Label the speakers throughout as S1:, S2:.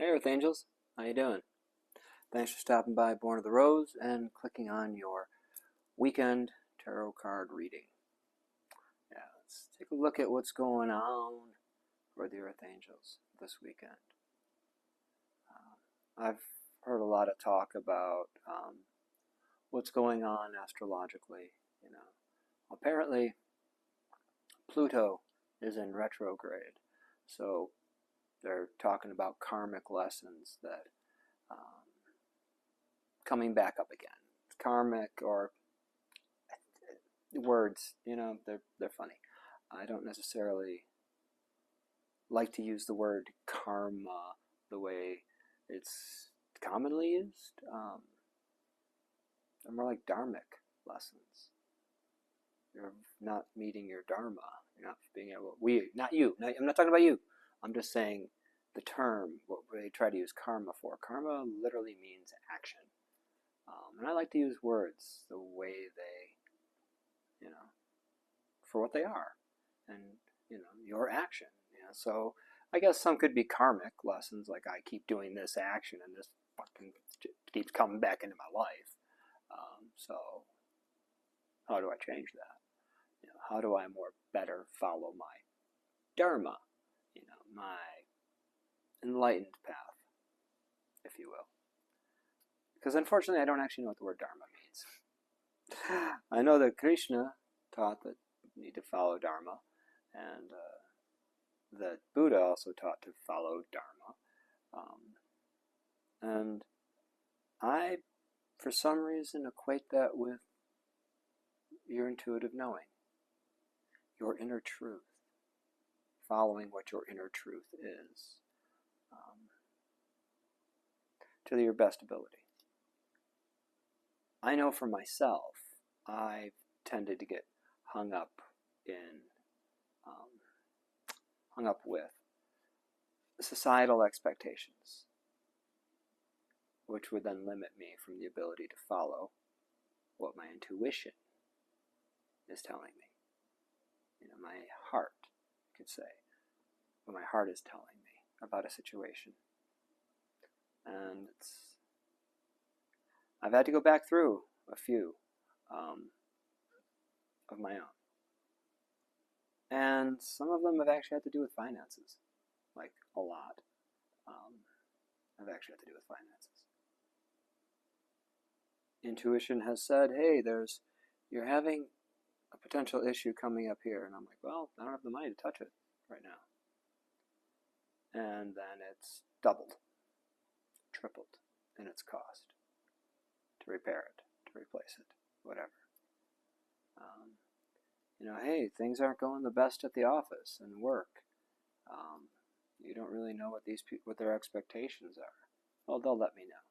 S1: Hey Earth Angels, how you doing? Thanks for stopping by Born of the Rose and clicking on your weekend tarot card reading. Yeah, let's take a look at what's going on for the Earth Angels this weekend. I've heard a lot of talk about what's going on astrologically. Apparently Pluto is in retrograde, so they're talking about karmic lessons that coming back up again. Karmic, or words, they're funny. I don't necessarily like to use the word karma the way it's commonly used. They're more like dharmic lessons. You're not meeting your dharma. You're not being able. Not you. I'm not talking about you. I'm just saying the term. What they try to use karma for. Karma literally means action, and I like to use words the way they, for what they are, and your action. So I guess some could be karmic lessons, like I keep doing this action and this fucking keeps coming back into my life. So how do I change that? How do I more better follow my dharma? My enlightened path, if you will. Because unfortunately, I don't actually know what the word dharma means. I know that Krishna taught that you need to follow dharma, and that Buddha also taught to follow dharma. And I, for some reason, equate that with your intuitive knowing, your inner truth, following what your inner truth is, to your best ability. I know for myself, I've tended to get hung up with societal expectations, which would then limit me from the ability to follow what my intuition is telling me. My heart, you could say, what my heart is telling me about a situation. And I've had to go back through a few of my own. And some of them have actually had to do with finances, like a lot. Have actually had to do with finances. Intuition has said, hey, you're having a potential issue coming up here. And I'm like, well, I don't have the money to touch it right now. And then it's doubled, tripled in its cost to repair it, to replace it, whatever. Hey, things aren't going the best at the office and work. You don't really know what their expectations are. Well, they'll let me know.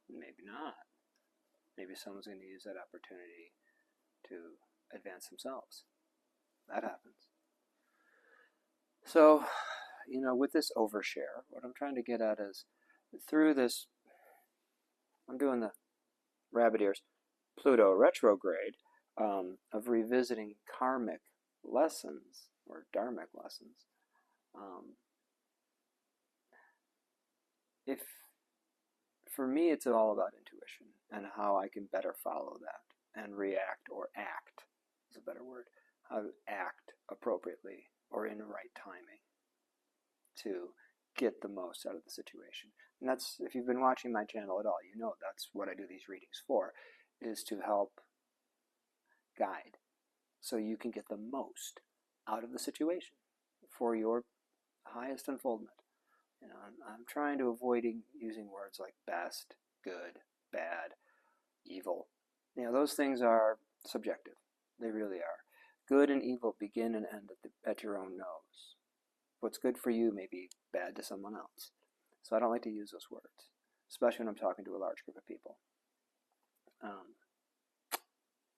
S1: Maybe not. Maybe someone's going to use that opportunity to advance themselves. That happens. So, with this overshare, what I'm trying to get at is through this, I'm doing the rabbit ears, Pluto retrograde, of revisiting karmic lessons or dharmic lessons. If for me, it's all about intuition and how I can better follow that and react, or act is a better word, how to act appropriately or in the right timing to get the most out of the situation. And that's, if you've been watching my channel at all, that's what I do these readings for, is to help guide so you can get the most out of the situation for your highest unfoldment. I'm trying to avoid using words like best, good, bad, evil. Those things are subjective. They really are. Good and evil begin and end at your own nose. What's good for you may be bad to someone else. So I don't like to use those words, especially when I'm talking to a large group of people.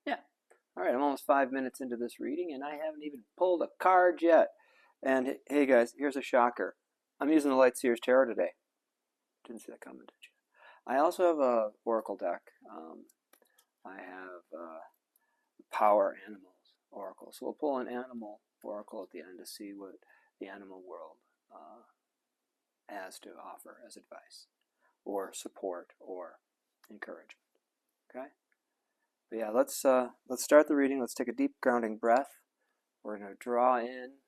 S1: Yeah. All right, I'm almost 5 minutes into this reading, and I haven't even pulled a card yet. And hey, guys, here's a shocker. I'm using the Light Seers Tarot today. Didn't see that coming, did you? I also have a Oracle deck. I have Power Animals Oracle. So we'll pull an animal oracle at the end to see what the animal world has has to offer as advice or support or encouragement. Okay? But yeah, let's start the reading. Let's take a deep grounding breath. We're going to draw in,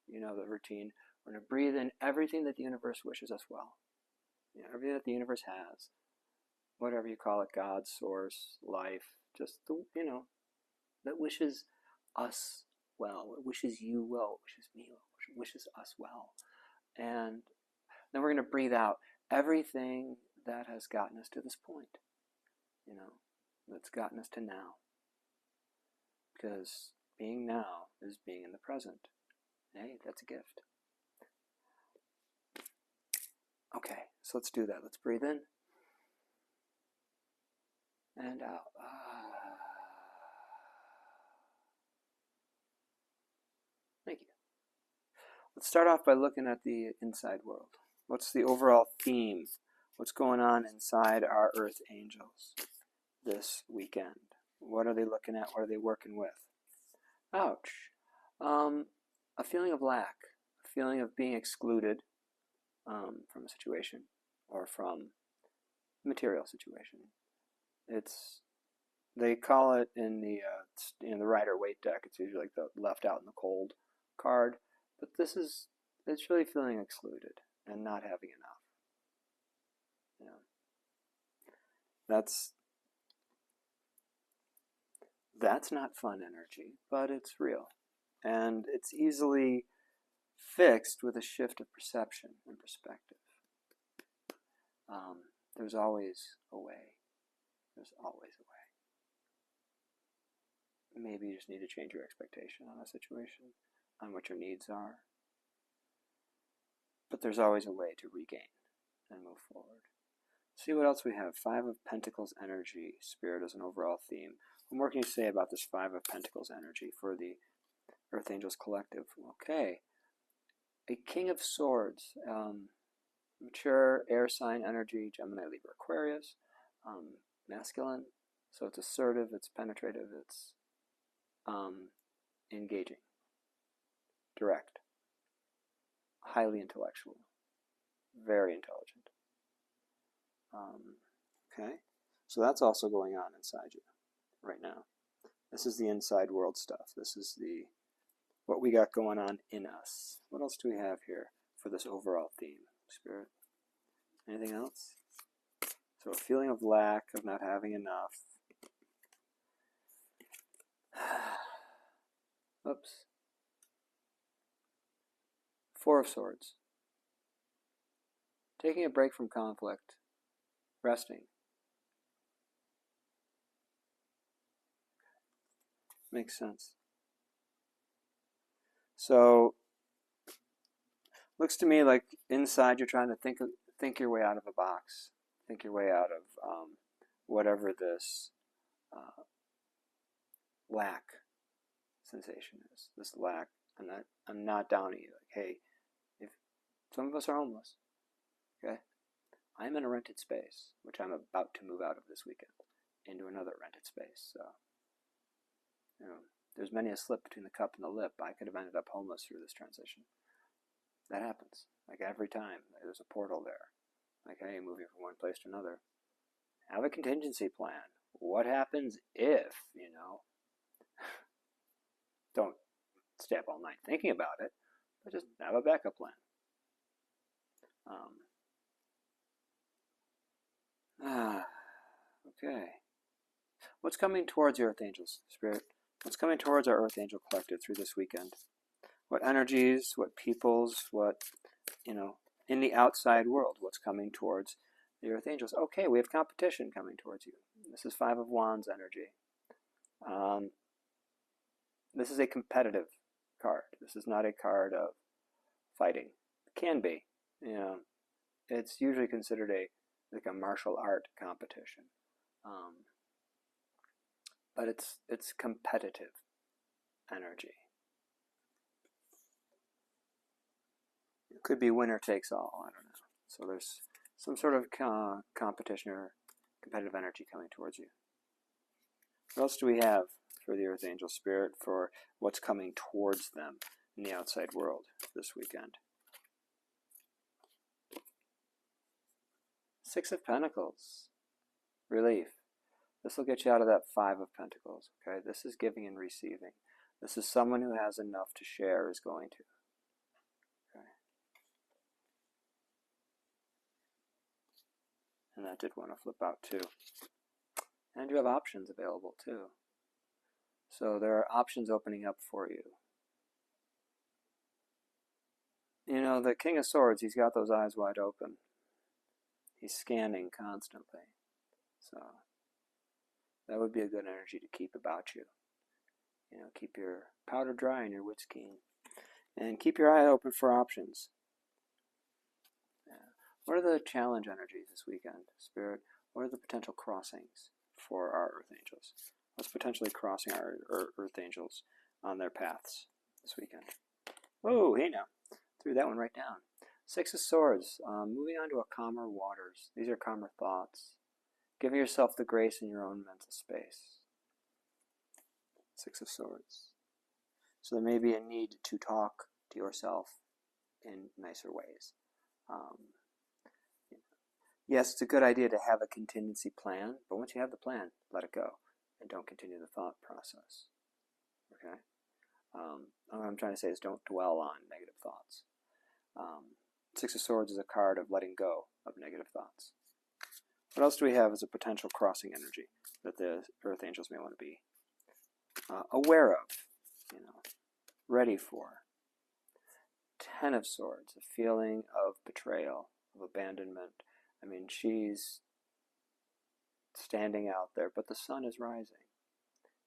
S1: you know, the routine. We're going to breathe in everything that the universe wishes us well. You know, everything that the universe has, whatever you call it, God, source, life, just the, you know, that wishes us well, it wishes you well, it wishes me well, it wishes us well. And then we're going to breathe out everything that has gotten us to this point, you know, that's gotten us to now. Because being now is being in the present. Hey, that's a gift. Okay, so let's do that. Let's breathe in and out. Thank you. Let's start off by looking at the inside world. What's the overall theme? What's going on inside our earth angels this weekend? What are they looking at? What are they working with? Ouch. A feeling of lack, a feeling of being excluded from a situation or from a material situation. They call it in the Rider-Waite deck, it's usually like the left out in the cold card, but it's really feeling excluded and not having enough. You know, that's not fun energy, but it's real. And it's easily fixed with a shift of perception and perspective. There's always a way. There's always a way. Maybe you just need to change your expectation on a situation, on what your needs are. But there's always a way to regain and move forward. See what else we have. Five of Pentacles energy, Spirit as an overall theme. What more can you say about this Five of Pentacles energy for the Earth Angels Collective? Okay. A King of Swords. Mature air sign energy, Gemini, Libra, Aquarius. Masculine. So it's assertive, it's penetrative, it's engaging, direct, highly intellectual, very intelligent. Okay, so that's also going on inside you right now. This is the inside world stuff. This is what we got going on in us. What else do we have here for this overall theme, Spirit? Anything else? So a feeling of lack, of not having enough. Oops. Four of Swords. Taking a break from conflict. Resting. Makes sense. So, looks to me like inside you're trying to think your way out of a box. Think your way out of whatever this lack sensation is. This lack. I'm not down at you. Like, hey, if some of us are homeless, okay? I'm in a rented space, which I'm about to move out of this weekend into another rented space. So, you know, there's many a slip between the cup and the lip. I could have ended up homeless through this transition. That happens. Like every time, there's a portal there. Like, hey, moving from one place to another. Have a contingency plan. What happens if, you know? Don't stay up all night thinking about it, but just have a backup plan. Okay. What's coming towards your Earth Angels, Spirit? What's coming towards our Earth Angel Collective through this weekend? What energies, what peoples, what, you know, in the outside world, what's coming towards the Earth Angels? Okay, we have competition coming towards you. This is Five of Wands energy. This is a competitive card. This is not a card of fighting. It can be. You know, it's usually considered like a martial art competition. But it's competitive energy. It could be winner takes all, I don't know. So there's some sort of competition or competitive energy coming towards you. What else do we have for the Earth Angel Spirit for what's coming towards them in the outside world this weekend? Six of Pentacles. Relief. This will get you out of that Five of Pentacles. Okay, this is giving and receiving. This is someone who has enough to share is going to. Okay. And that did want to flip out too. And you have options available too. So there are options opening up for you. You know, the King of Swords, he's got those eyes wide open. He's scanning constantly. So that would be a good energy to keep about you. You know, keep your powder dry and your wits keen. And keep your eye open for options. Yeah. What are the challenge energies this weekend, Spirit? What are the potential crossings for our Earth Angels? What's potentially crossing our Earth Angels on their paths this weekend? Oh, hey now. Threw that one right down. Six of Swords. Moving on to a calmer waters. These are calmer thoughts. Giving yourself the grace in your own mental space. Six of Swords. So there may be a need to talk to yourself in nicer ways. Yes, it's a good idea to have a contingency plan, but once you have the plan, let it go and don't continue the thought process. Okay? What I'm trying to say is don't dwell on negative thoughts. Six of Swords is a card of letting go of negative thoughts. What else do we have as a potential crossing energy that the Earth Angels may want to be aware of, you know, ready for? Ten of Swords, a feeling of betrayal, of abandonment. I mean, she's standing out there, but the sun is rising.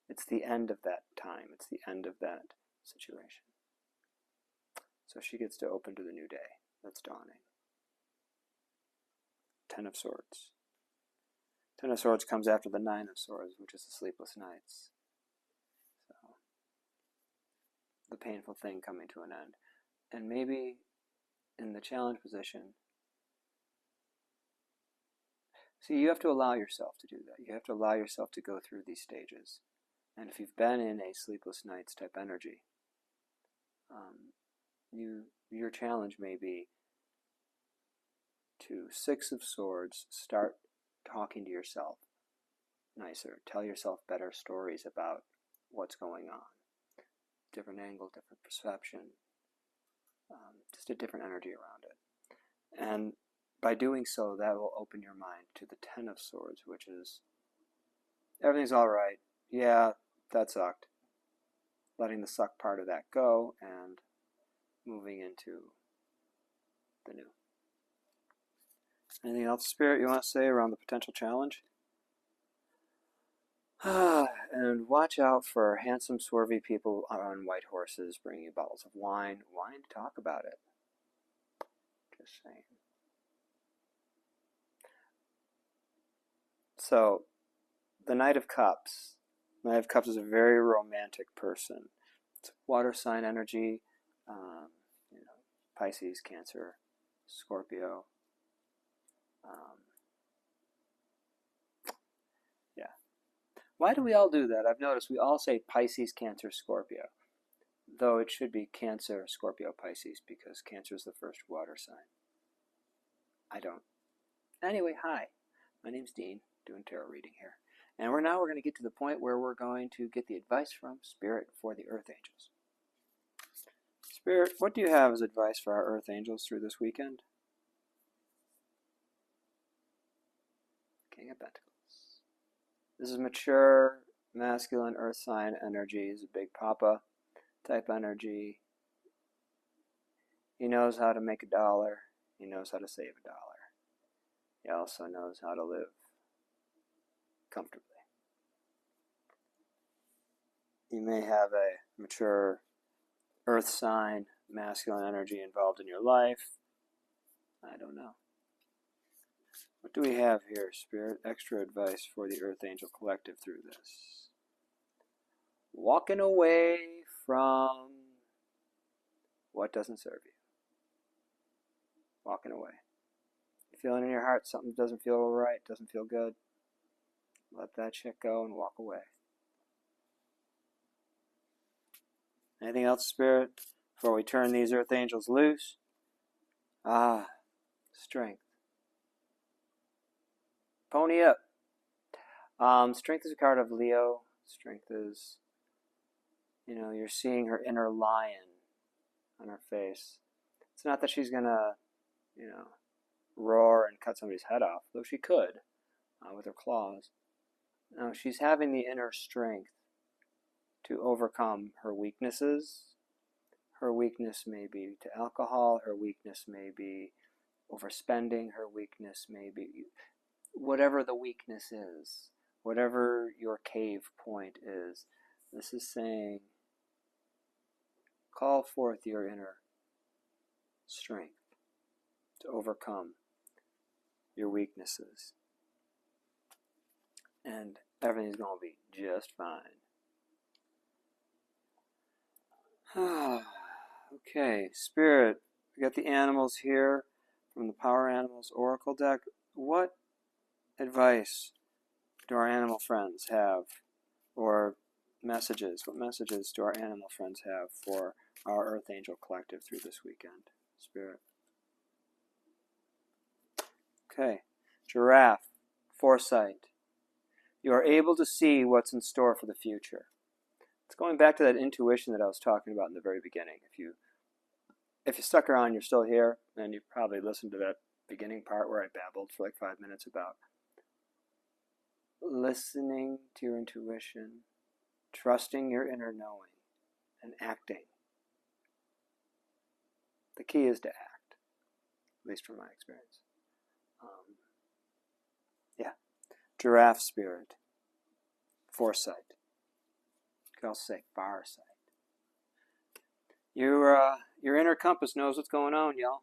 S1: It's the end of that time. It's the end of that situation. So she gets to open to the new day that's dawning. Ten of Swords. Ten of Swords comes after the Nine of Swords, which is the sleepless nights. So, the painful thing coming to an end. And maybe in the challenge position, see, you have to allow yourself to do that. You have to allow yourself to go through these stages. And if you've been in a sleepless nights type energy, your challenge may be to Six of Swords, start talking to yourself nicer. Tell yourself better stories about what's going on. Different angle, different perception, just a different energy around it. And by doing so, that will open your mind to the Ten of Swords, which is, everything's all right. Yeah, that sucked. Letting the suck part of that go and moving into the new. Anything else, Spirit, you want to say around the potential challenge? And watch out for handsome, swervy people on white horses bringing you bottles of wine. Wine, talk about it. Just saying. So, the Knight of Cups. Knight of Cups is a very romantic person. It's water sign energy. You know, Pisces, Cancer, Scorpio. Yeah. Why do we all do that? I've noticed we all say Pisces, Cancer, Scorpio. Though it should be Cancer, Scorpio, Pisces, because Cancer is the first water sign. I don't. Anyway, hi. My name's Dean, doing tarot reading here. And we're going to get to the point where we're going to get the advice from Spirit for the Earth Angels. Spirit, what do you have as advice for our Earth Angels through this weekend? King of Pentacles. This is mature, masculine Earth sign energy. He's a big papa type energy. He knows how to make $1. He knows how to save $1. He also knows how to live comfortably. You may have a mature Earth sign, masculine energy involved in your life. I don't know. What do we have here, Spirit? Extra advice for the Earth Angel Collective through this. Walking away from what doesn't serve you. Walking away. You're feeling in your heart something doesn't feel right, doesn't feel good. Let that shit go and walk away. Anything else, Spirit, before we turn these Earth Angels loose? Strength. Pony up. Strength is a card of Leo. Strength is, you're seeing her inner lion on her face. It's not that she's gonna, roar and cut somebody's head off, though she could with her claws. No, she's having the inner strength to overcome her weaknesses. Her weakness may be to alcohol. Her weakness may be overspending. Her weakness may be whatever the weakness is, whatever your cave point is. This is saying, call forth your inner strength to overcome your weaknesses. And everything's going to be just fine. Okay, Spirit, we got the animals here from the Power Animals Oracle deck. What advice do our animal friends have, or messages? What messages do our animal friends have for our Earth Angel Collective through this weekend, Spirit? Okay, Giraffe, foresight. You are able to see what's in store for the future. It's going back to that intuition that I was talking about in the very beginning. If you stuck around, you're still here, and you probably listened to that beginning part where I babbled for like 5 minutes about listening to your intuition, trusting your inner knowing, and acting. The key is to act, at least from my experience. Giraffe spirit, foresight. You could also say farsight. Your inner compass knows what's going on, y'all.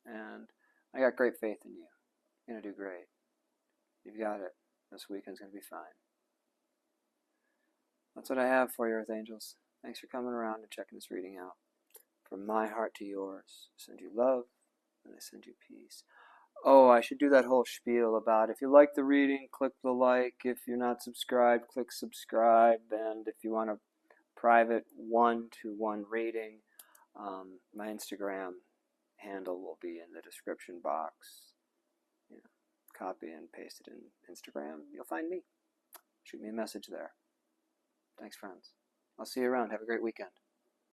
S1: And I got great faith in you. You're going to do great. You've got it. This weekend's going to be fine. That's what I have for you, Earth Angels. Thanks for coming around and checking this reading out. From my heart to yours, I send you love, and I send you peace. Oh, I should do that whole spiel about if you like the reading, click the like. If you're not subscribed, click subscribe. And if you want a private one-to-one reading, my Instagram handle will be in the description box. Copy and paste it in Instagram. You'll find me. Shoot me a message there. Thanks, friends. I'll see you around. Have a great weekend.